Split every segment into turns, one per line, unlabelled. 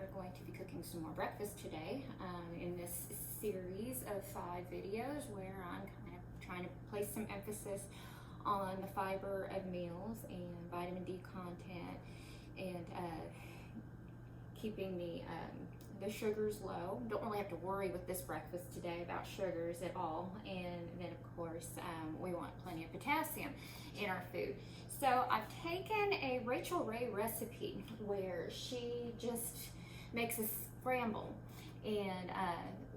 are going to be cooking some more breakfast today in this series of 5 videos where I'm kind of trying to place some emphasis on the fiber of meals and vitamin D content and keeping the sugars low. Don't really have to worry with this breakfast today about sugars at all. And then of course we want plenty of potassium in our food. So I've taken a Rachel Ray recipe where she just makes a scramble and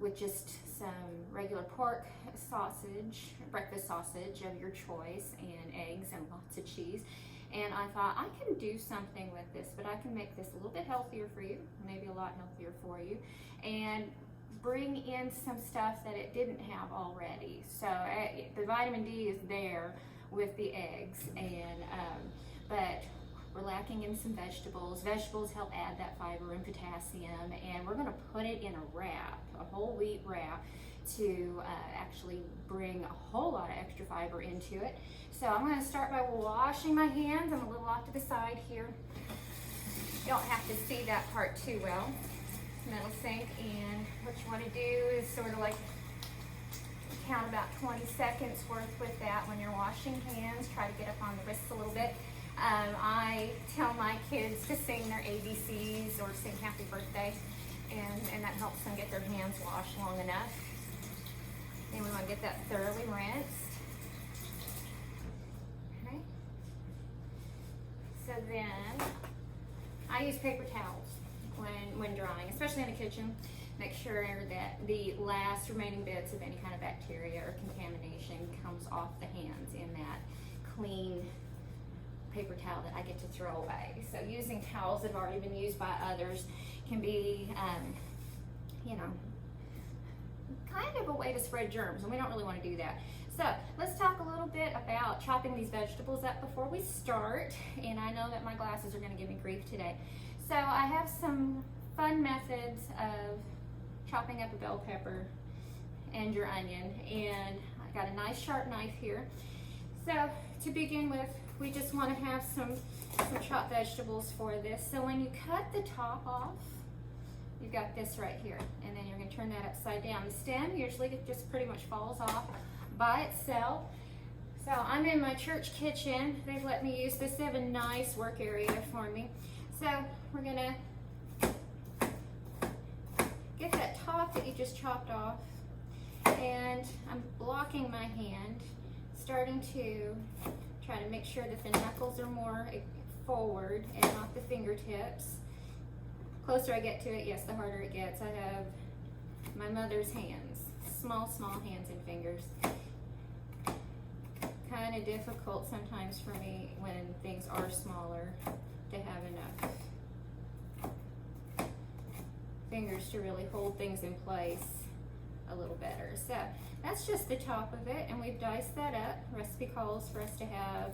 with just some regular pork sausage, breakfast sausage of your choice, and eggs and lots of cheese. And I thought I can do something with this, but I can make this a little bit healthier for you, maybe a lot healthier for you, and bring in some stuff that it didn't have already. So the vitamin D is there with the eggs, and but we're lacking in some vegetables. Vegetables help add that fiber and potassium, and we're gonna put it in a wrap, a whole wheat wrap, to actually bring a whole lot of extra fiber into it. So I'm gonna start by washing my hands. I'm a little off to the side here. You don't have to see that part too well. Metal sink, and what you wanna do is sort of like count about 20 seconds worth with that when you're washing hands. Try to get up on the wrists a little bit. I tell my kids to sing their ABCs or sing happy birthday, and that helps them get their hands washed long enough. And we want to get that thoroughly rinsed. Okay. So then I use paper towels when drying, especially in the kitchen. Make sure that the last remaining bits of any kind of bacteria or contamination comes off the hands in that clean paper towel that I get to throw away. So using towels that have already been used by others can be, you know, kind of a way to spread germs, and we don't really want to do that. So let's talk a little bit about chopping these vegetables up before we start. And I know that my glasses are going to give me grief today. So I have some fun methods of chopping up a bell pepper and your onion, and I got a nice sharp knife here. So to begin with, we just want to have some chopped vegetables for this. So when you cut the top off, you've got this right here, and then you're going to turn that upside down. The stem usually just pretty much falls off by itself. So I'm in my church kitchen. They've let me use this. They have a nice work area for me. So we're going to get that top that you just chopped off, and I'm blocking my hand, starting to try to make sure that the knuckles are more forward and not the fingertips. Closer I get to it, yes, the harder it gets. I have my mother's hands, small hands and fingers. Kind of difficult sometimes for me when things are smaller to have enough fingers to really hold things in place a little better. So that's just the top of it, and we've diced that up. Recipe calls for us to have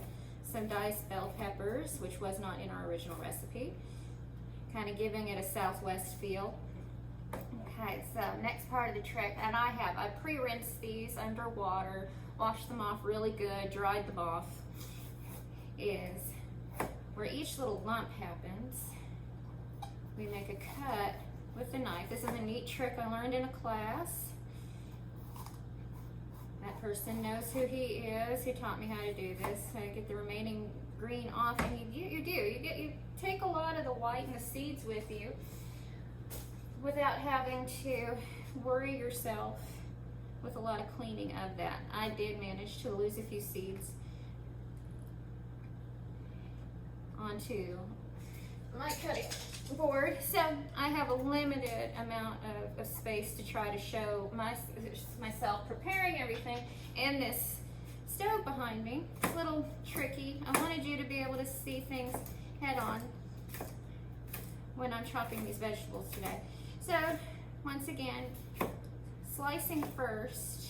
some diced bell peppers, which was not in our original recipe, kind of giving it a southwest feel. Okay, so next part of the trick, and I pre-rinsed these under water, washed them off really good, dried them off, is where each little lump happens, we make a cut with the knife. This is a neat trick I learned in a class. That person knows who he is, who taught me how to do this. So I get the remaining green off, and you take a lot of the white and the seeds with you without having to worry yourself with a lot of cleaning of that. I did manage to lose a few seeds onto my cutting board, so I have a limited amount of space to try to show myself preparing everything. And this stove behind me, it's a little tricky. I wanted you to be able to see things head on when I'm chopping these vegetables today. So once again, slicing first,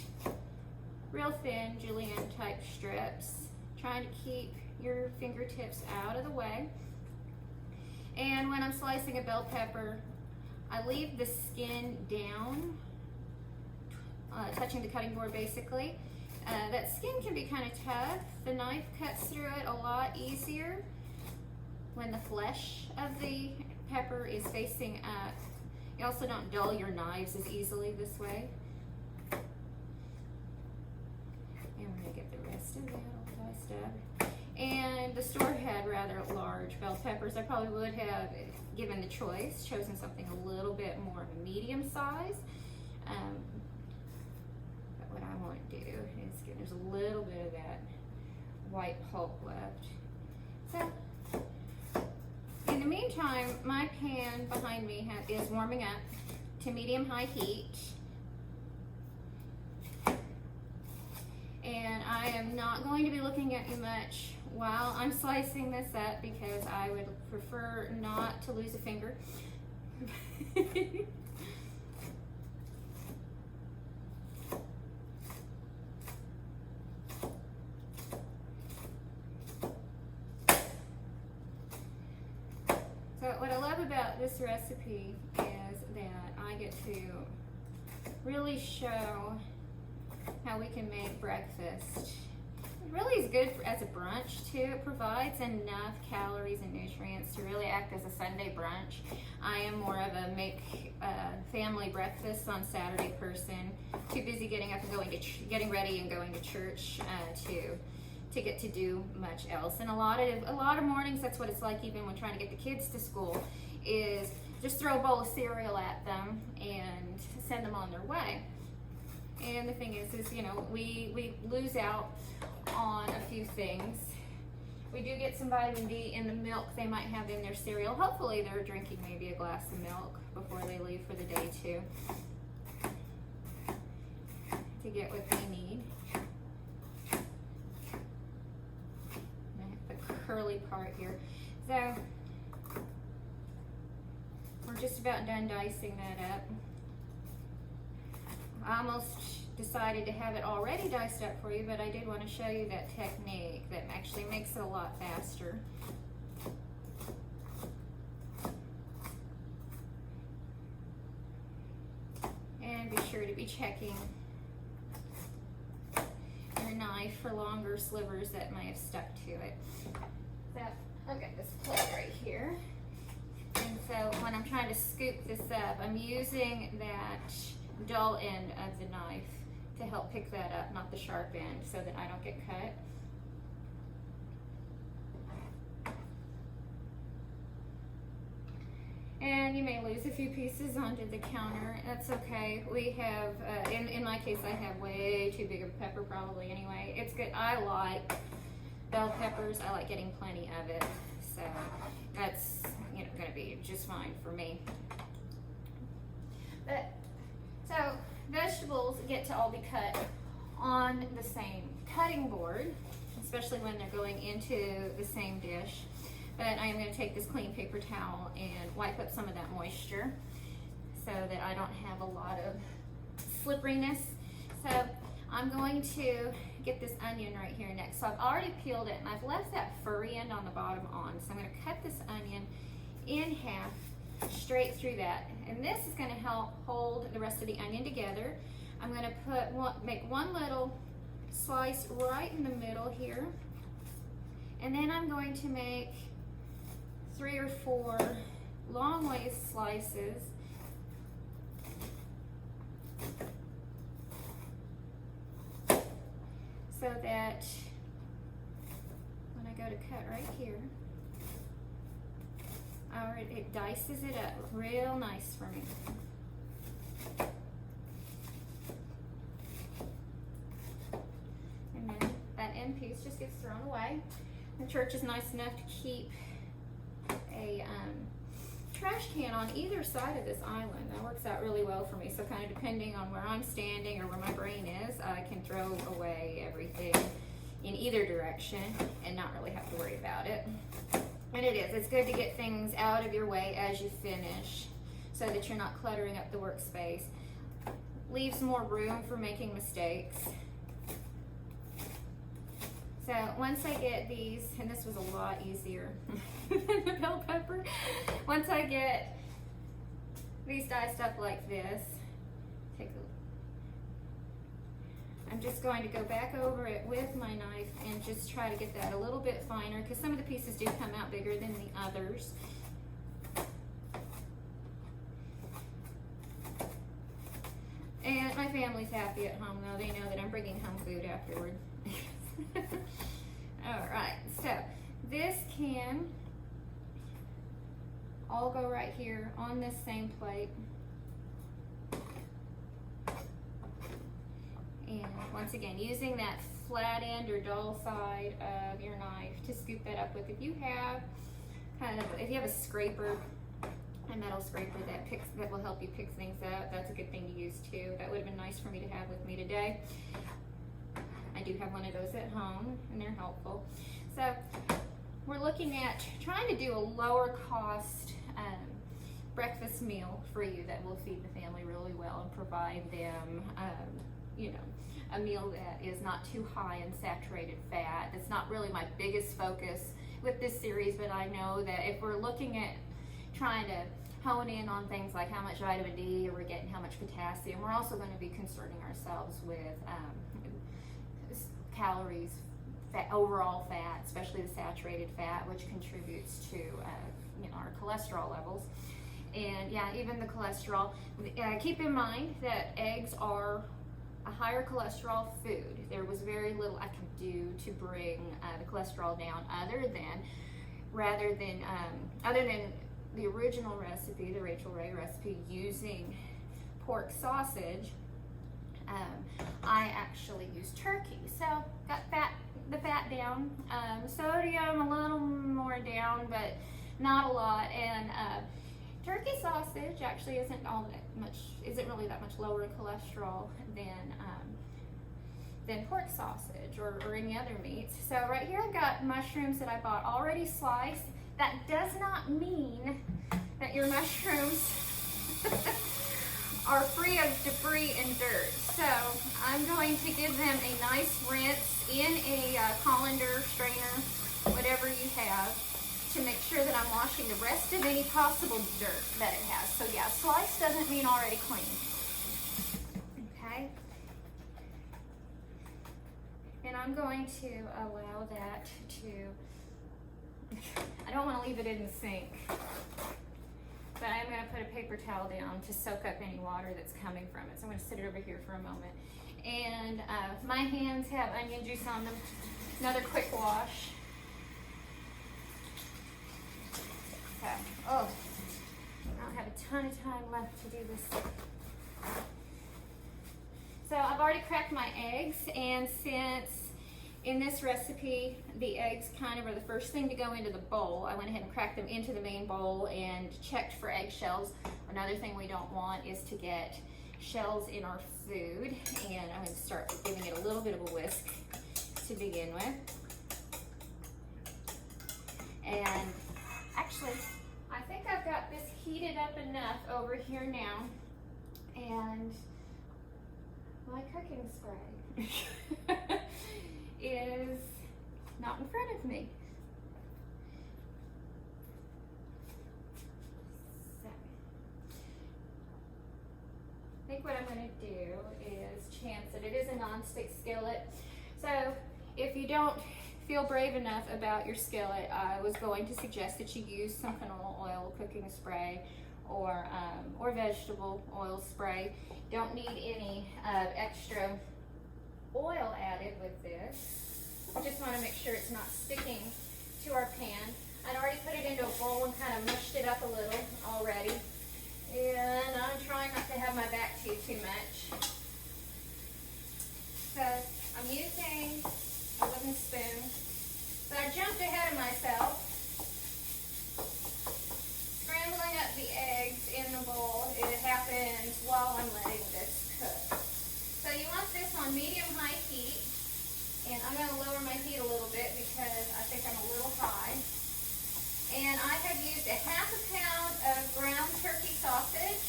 real thin julienne type strips, trying to keep your fingertips out of the way. And when I'm slicing a bell pepper, I leave the skin down, touching the cutting board basically. That skin can be kind of tough. The knife cuts through it a lot easier when the flesh of the pepper is facing up. You also don't dull your knives as easily this way. And we're gonna get the rest of that all diced up. And the store had rather large bell peppers. I probably would have, given the choice, chosen something a little bit more of a medium size. But what I want to do is get, there's a little bit of that white pulp left. So, in the meantime, my pan behind me is warming up to medium-high heat. And I am not going to be looking at you much while I'm slicing this up because I would prefer not to lose a finger. So what I love about this recipe is that I get to really show how we can make breakfast. It really is good as a brunch too. It provides enough calories and nutrients to really act as a Sunday brunch. I am more of a make family breakfast on Saturday person. Too busy getting up and getting ready and going to church to get to do much else. And a lot of mornings, that's what it's like even when trying to get the kids to school, is just throw a bowl of cereal at them and send them on their way. And the thing is you know, we lose out on a few things. We do get some vitamin D in the milk they might have in their cereal. Hopefully they're drinking maybe a glass of milk before they leave for the day too, to get what they need. The curly part here. So we're just about done dicing that up. I almost decided to have it already diced up for you, but I did want to show you that technique that actually makes it a lot faster. And be sure to be checking your knife for longer slivers that might have stuck to it. So I've got this plate right here. And so when I'm trying to scoop this up, I'm using that dull end of the knife to help pick that up, not the sharp end, so that I don't get cut. And you may lose a few pieces onto the counter. That's okay. We have, in my case, I have way too big of a pepper probably anyway. It's good. I like bell peppers. I like getting plenty of it. So that's, you know, gonna be just fine for me. But, so vegetables get to all be cut on the same cutting board, especially when they're going into the same dish. But I am going to take this clean paper towel and wipe up some of that moisture so that I don't have a lot of slipperiness. So I'm going to get this onion right here next. So I've already peeled it and I've left that furry end on the bottom on. So I'm going to cut this onion in half straight through that. And this is going to help hold the rest of the onion together. I'm going to make one little slice right in the middle here. And then I'm going to make 3 or 4 long ways slices. So that when I go to cut right here, it dices it up real nice for me. And then that end piece just gets thrown away. The church is nice enough to keep a trash can on either side of this island. That works out really well for me. So kind of depending on where I'm standing or where my brain is, I can throw away everything in either direction and not really have to worry about it. And it's good to get things out of your way as you finish so that you're not cluttering up the workspace. Leaves more room for making mistakes. So once I get these, and this was a lot easier than the bell pepper. Once I get these diced up like this, I'm just going to go back over it with my knife and just try to get that a little bit finer because some of the pieces do come out bigger than the others. family's happy at home though. They know that I'm bringing home food afterward. All right, so this can all go right here on this same plate. And once again, using that flat end or dull side of your knife to scoop that up with. If you have if you have a scraper, a metal scraper that will help you pick things up, that's a good thing to use too. That would have been nice for me to have with me today. I do have one of those at home and they're helpful. So we're looking at trying to do a lower cost breakfast meal for you that will feed the family really well and provide them you know, a meal that is not too high in saturated fat. That's not really my biggest focus with this series, but I know that if we're looking at trying to hone in on things like how much vitamin D we're getting, how much potassium, we're also going to be concerning ourselves with calories, fat, overall fat, especially the saturated fat, which contributes to you know, our cholesterol levels. And yeah, even the cholesterol. Keep in mind that eggs are a higher cholesterol food. There was very little I could do to bring the cholesterol down other than the original recipe, the Rachel Ray recipe, using pork sausage. I actually used turkey, so got the fat down, sodium a little more down, but not a lot. And turkey sausage actually isn't really that much lower in cholesterol than pork sausage or any other meats. So right here I've got mushrooms that I bought already sliced. That does not mean that your mushrooms are free of debris and dirt. So I'm going to give them a nice rinse in a colander, strainer, whatever you have, to make sure that I'm washing the rest of any possible dirt that it has. So yeah, sliced doesn't mean already clean. Okay. And I'm going to allow that to, I don't want to leave it in the sink, but I'm going to put a paper towel down to soak up any water that's coming from it. So I'm going to sit it over here for a moment. And my hands have onion juice on them. Another quick wash. Okay. Oh, I don't have a ton of time left to do this. So I've already cracked my eggs, and since in this recipe the eggs kind of are the first thing to go into the bowl, I went ahead and cracked them into the main bowl and checked for eggshells. Another thing we don't want is to get shells in our food, and I'm going to start giving it a little bit of a whisk to begin with. And actually, I think I've got this heated up enough over here now, and my cooking spray is not in front of me. So, I think what I'm going to do is chance it. It is a nonstick skillet. So if you don't feel brave enough about your skillet, I was going to suggest that you use some canola oil cooking spray or vegetable oil spray. Don't need any extra oil added with this. I just want to make sure it's not sticking to our pan. I'd already put it into a bowl and kind of mushed it up a little already. And I'm trying not to have my back to you too much. So I'm using a wooden spoon. So I jumped ahead of myself, scrambling up the eggs in the bowl. It happens while I'm letting this cook. So you want this on medium-high heat, and I'm going to lower my heat a little bit because I think I'm a little high. And I have used a half a pound of ground turkey sausage.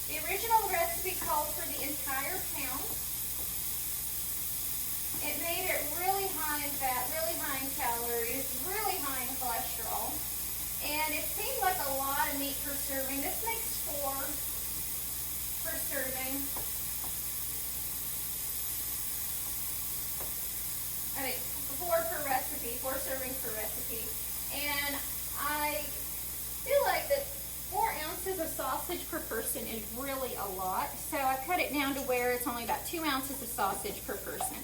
The original recipe called for the entire pound. It made it really high in fat, really high in calories, really high in cholesterol. And it seemed like a lot of meat per serving. This makes 4 per serving. I mean, 4 per recipe, 4 servings per recipe. And I feel like that 4 ounces of sausage per person person is really a lot. So I cut it down to where it's only about 2 ounces of sausage per person.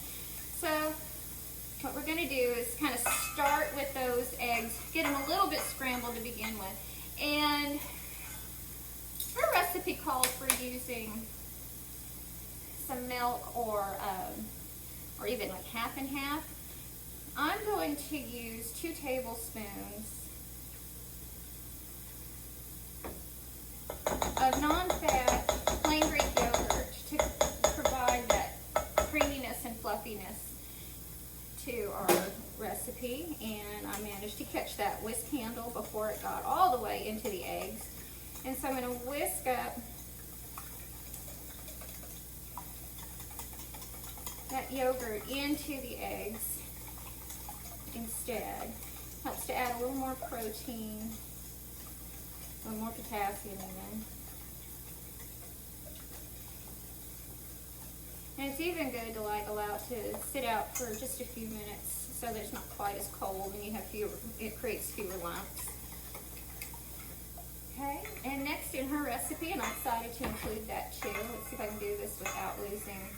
So what we're going to do is kind of start with those eggs, get them a little bit scrambled to begin with. And her recipe calls for using some milk or even like half and half. I'm going to use 2 tablespoons of non-fat plain Greek yogurt to provide that creaminess and fluffiness to our recipe. And I managed to catch that whisk handle before it got all the way into the eggs. And so I'm going to whisk up that yogurt into the eggs instead. Helps to add a little more protein, a little more potassium even. And it's even good to like allow it to sit out for just a few minutes so that it's not quite as cold and you have fewer, it creates fewer lumps. Okay, and next in her recipe, and I decided to include that too. Let's see if I can do this without losing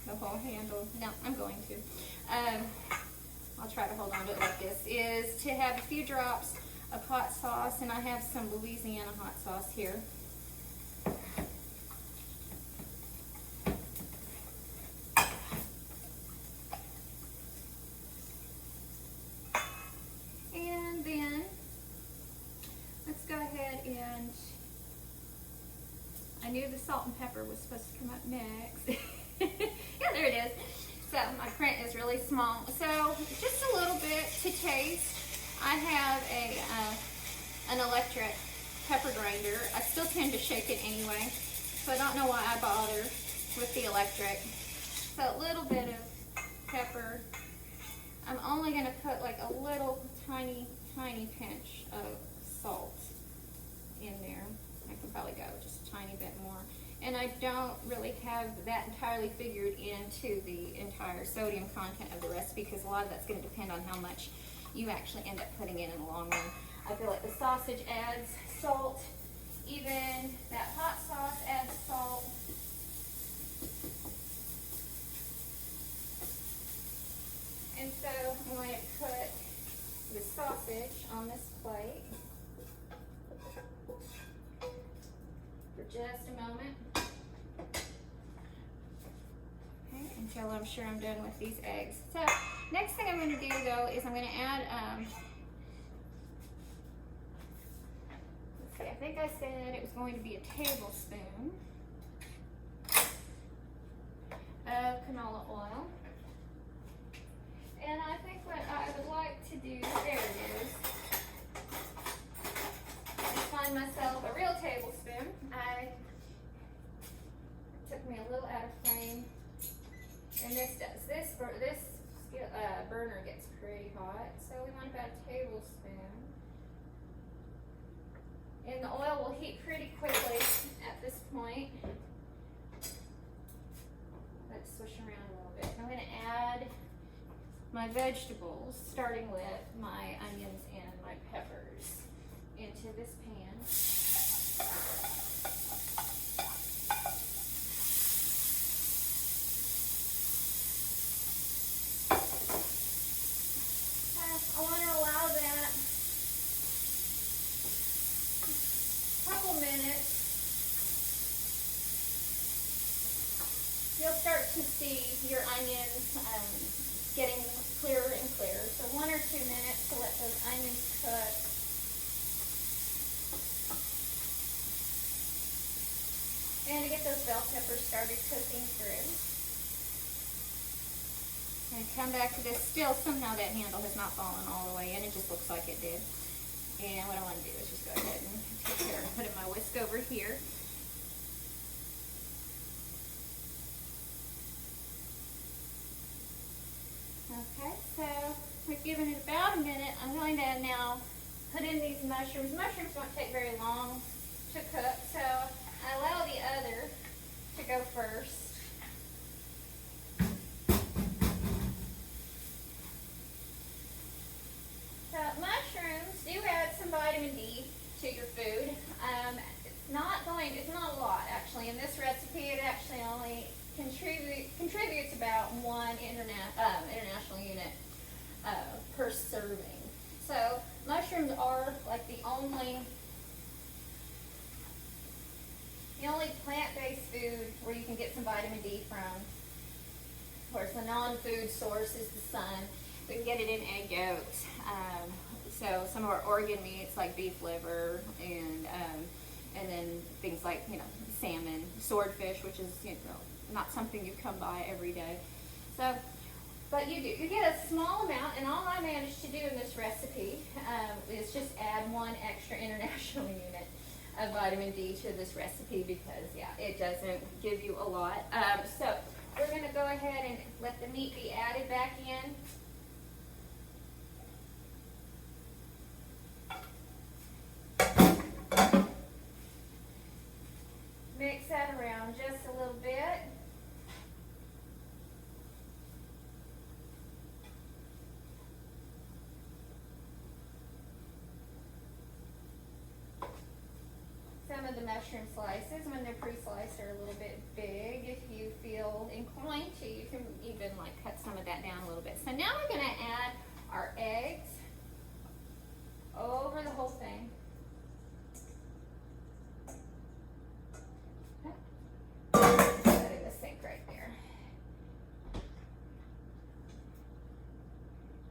the whole handle. No, I'm going to. I'll try to hold on to it like this, is to have a few drops of hot sauce, and I have some Louisiana hot sauce here. And then let's go ahead and, I knew the salt and pepper was supposed to come up next. Yeah, there it is. So my print is really small. So just a little bit to taste. I have an electric pepper grinder. I still tend to shake it anyway, so I don't know why I bother with the electric. So a little bit of pepper. I'm only going to put like a little tiny pinch of salt in there. I can probably go just a tiny bit more. And I don't really have that entirely figured into the entire sodium content of the recipe because a lot of that's going to depend on how much you actually end up putting in the long run. I feel like the sausage adds salt, even that hot sauce adds salt. And so I'm going to put the sausage on this plate for just a moment. Okay, until I'm sure I'm done with these eggs. So next thing I'm going to do though is I'm going to add, let's see, I think I said it was going to be a tablespoon of canola oil. And I think what I would like to do, there it is, find myself a real tablespoon. It took me a little out of frame. And this burner gets pretty hot, so we want about a tablespoon. And the oil will heat pretty quickly at this point. Let's swish around a little bit. I'm going to add my vegetables, starting with my onions and my peppers, into this pan. I want to allow that a couple minutes. You'll start to see your onions getting clearer and clearer. So 1 or 2 minutes to let those onions cook. And to get those bell peppers started cooking through. And come back to this. Still, somehow that handle has not fallen all the way in. It just looks like it did. And what I want to do is just go ahead and take care of putting my whisk over here. Okay, so we've given it about a minute. I'm going to now put in these mushrooms. Mushrooms don't take very long to cook, so I allow the other to go first. So mushrooms do add some vitamin D to your food. It's not a lot. in this recipe, it actually only contributes about 1 international unit per serving. So mushrooms are like the only plant-based food where you can get some vitamin D from. Of course, the non-food source is the sun. We can get it in egg yolks. So some of our organ meats like beef liver and then things like, you know, salmon, swordfish, which is, you know, not something you come by every day. So, but you get a small amount, and all I managed to do in this recipe is just add 1 extra international unit of vitamin D to this recipe because, yeah, it doesn't give you a lot. So we're going to go ahead and let the meat be added back in. Mix that around just a little bit. Some of the mushroom slices, when they're pre-sliced, are a little bit big. If you feel inclined to, you can even like cut some of that down a little bit. So now we're going to add our eggs over the whole thing. Put it in the sink right there.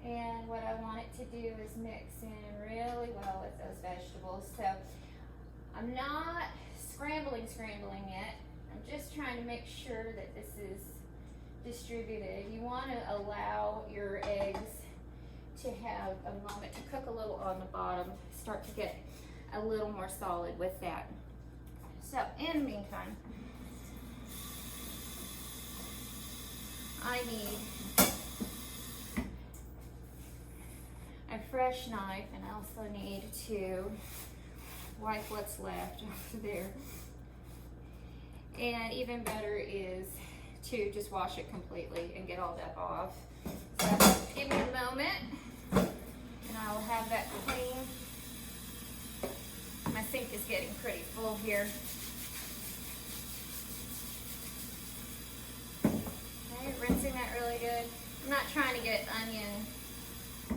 And what I want it to do is mix in really well with those vegetables. So I'm not scrambling it. I'm just trying to make sure that this is distributed. You want to allow your eggs to have a moment to cook a little on the bottom, start to get a little more solid with that. So in the meantime, I need a fresh knife, and I also need to wipe what's left over there. And even better is to just wash it completely and get all that off. So give me a moment and I will have that clean. My sink is getting pretty full here. Okay, rinsing that really good. I'm not trying to get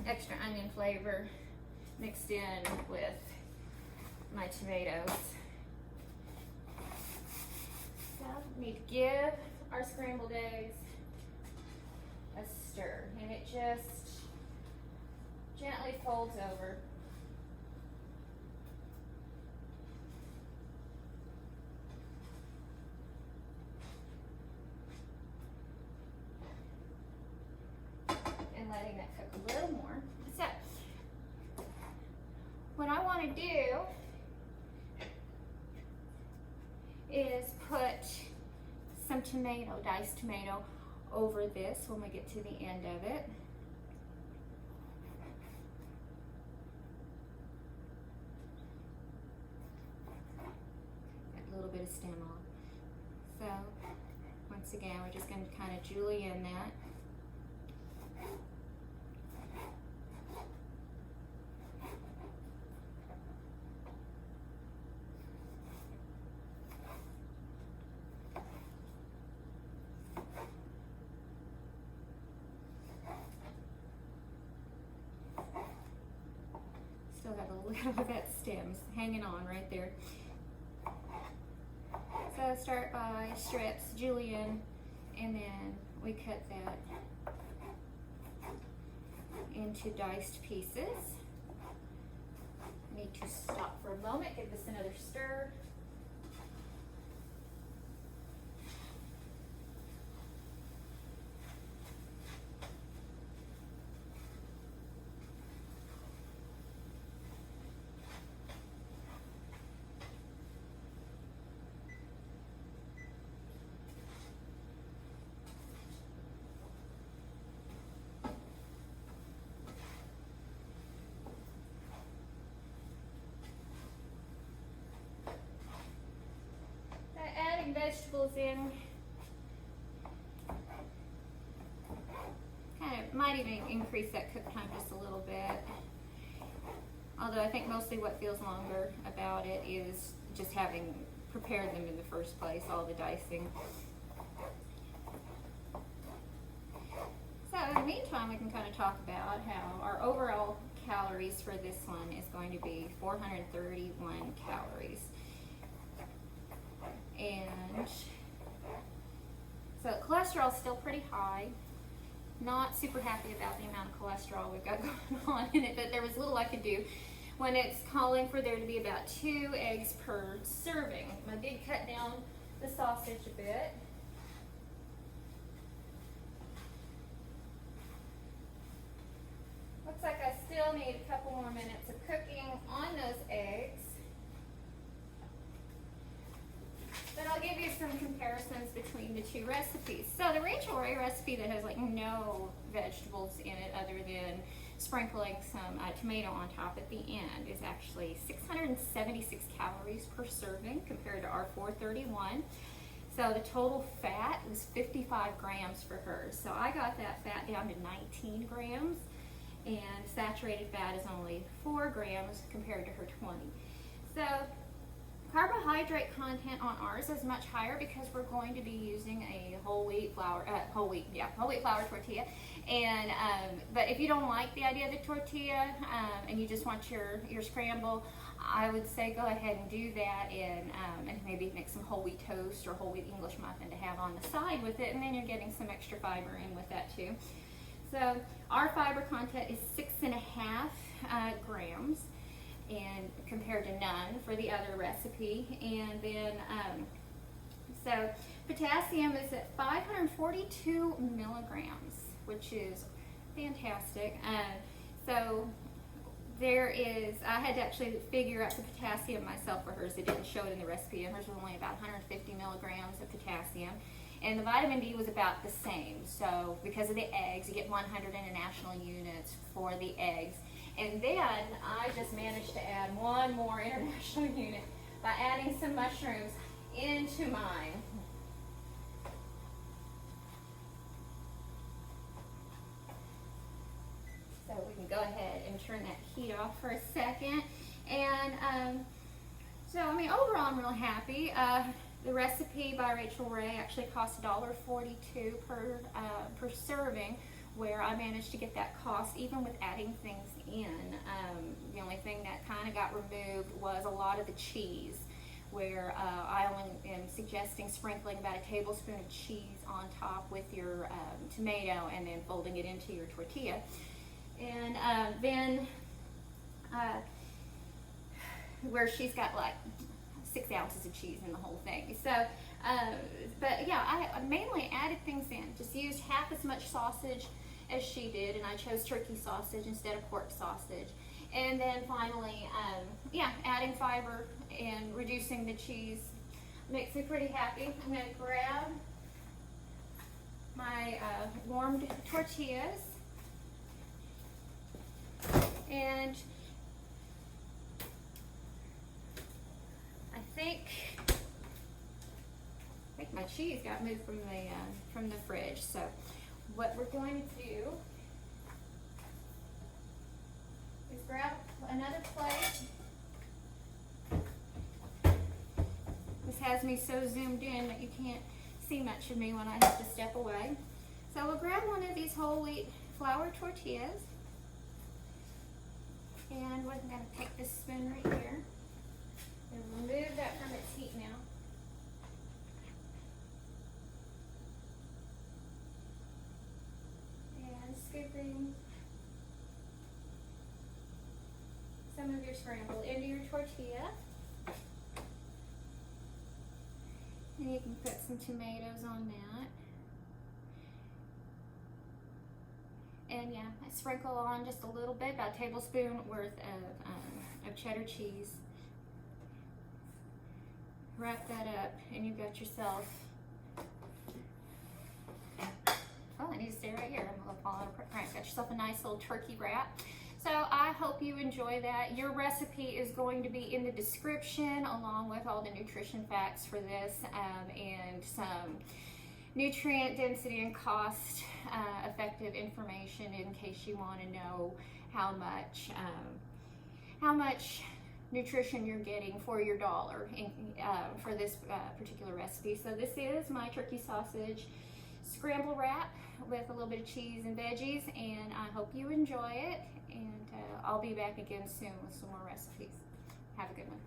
extra onion flavor mixed in with my tomatoes. So we need to give our scrambled eggs a stir, and it just gently folds over. And letting that cook a little more. So what I want to do is put some diced tomato over this when we get to the end of it. Get a little bit of stem off. So once again, we're just going to kind of julienne that. Still got a little of that stems hanging on right there. So start by strips, julienne, and then we cut that into diced pieces. Need to stop for a moment, give this another stir. Vegetables in kind of might even increase that cook time just a little bit, although I think mostly what feels longer about it is just having prepared them in the first place, all the dicing. So in the meantime, we can kind of talk about how our overall calories for this one is going to be 431 calories. And so cholesterol is still pretty high. Not super happy about the amount of cholesterol we've got going on in it, but there was little I could do when it's calling for there to be about 2 eggs per serving. I did cut down the sausage a bit. Looks like I still need a couple more minutes of cooking on those eggs. But I'll give you some comparisons between the two recipes. So the Rachel Ray recipe that has like no vegetables in it other than sprinkling some tomato on top at the end is actually 676 calories per serving compared to our 431. So the total fat was 55 grams for her. So I got that fat down to 19 grams. And saturated fat is only 4 grams compared to her 20. So carbohydrate content on ours is much higher because we're going to be using a whole wheat flour tortilla. And but if you don't like the idea of the tortilla and you just want your scramble, I would say go ahead and do that and maybe make some whole wheat toast or whole wheat English muffin to have on the side with it, and then you're getting some extra fiber in with that too. So our fiber content is 6.5 grams, and compared to none for the other recipe. And then so potassium is at 542 milligrams, which is fantastic. So there is, I had to actually figure out the potassium myself for hers. It didn't show it in the recipe, and hers was only about 150 milligrams of potassium. And the vitamin D was about the same. So because of the eggs, you get 100 international units for the eggs. And then I just managed to add one more international unit by adding some mushrooms into mine. So we can go ahead and turn that heat off for a second. And so, I mean, overall I'm really happy. The recipe by Rachel Ray actually cost $1.42 per serving, where I managed to get that cost even with adding things in. The only thing that kind of got removed was a lot of the cheese, where I only am suggesting sprinkling about a tablespoon of cheese on top with your tomato and then folding it into your tortilla. And then where she's got like 6 ounces of cheese in the whole thing. So, but yeah, I mainly added things in. Just used half as much sausage as she did, and I chose turkey sausage instead of pork sausage. And then finally, yeah, adding fiber and reducing the cheese makes me pretty happy. I'm going to grab my warmed tortillas, and I think my cheese got moved from the fridge. So what we're going to do is grab another plate. This has me so zoomed in that you can't see much of me when I have to step away. So we'll grab one of these whole wheat flour tortillas, and we're going to take this spoon right here and remove that from its heat now. And scooping some of your scramble into your tortilla. And you can put some tomatoes on that. And yeah, I sprinkle on just a little bit, about a tablespoon worth of cheddar cheese. Wrap that up, and you've got yourself, oh, I need to stay right here. I'm going to fall out of print. Got yourself a nice little turkey wrap. So I hope you enjoy that. Your recipe is going to be in the description, along with all the nutrition facts for this, and some nutrient density and cost effective information in case you want to know how much nutrition you're getting for your dollar for this particular recipe. So this is my turkey sausage scramble wrap with a little bit of cheese and veggies, and I hope you enjoy it, and I'll be back again soon with some more recipes. Have a good one.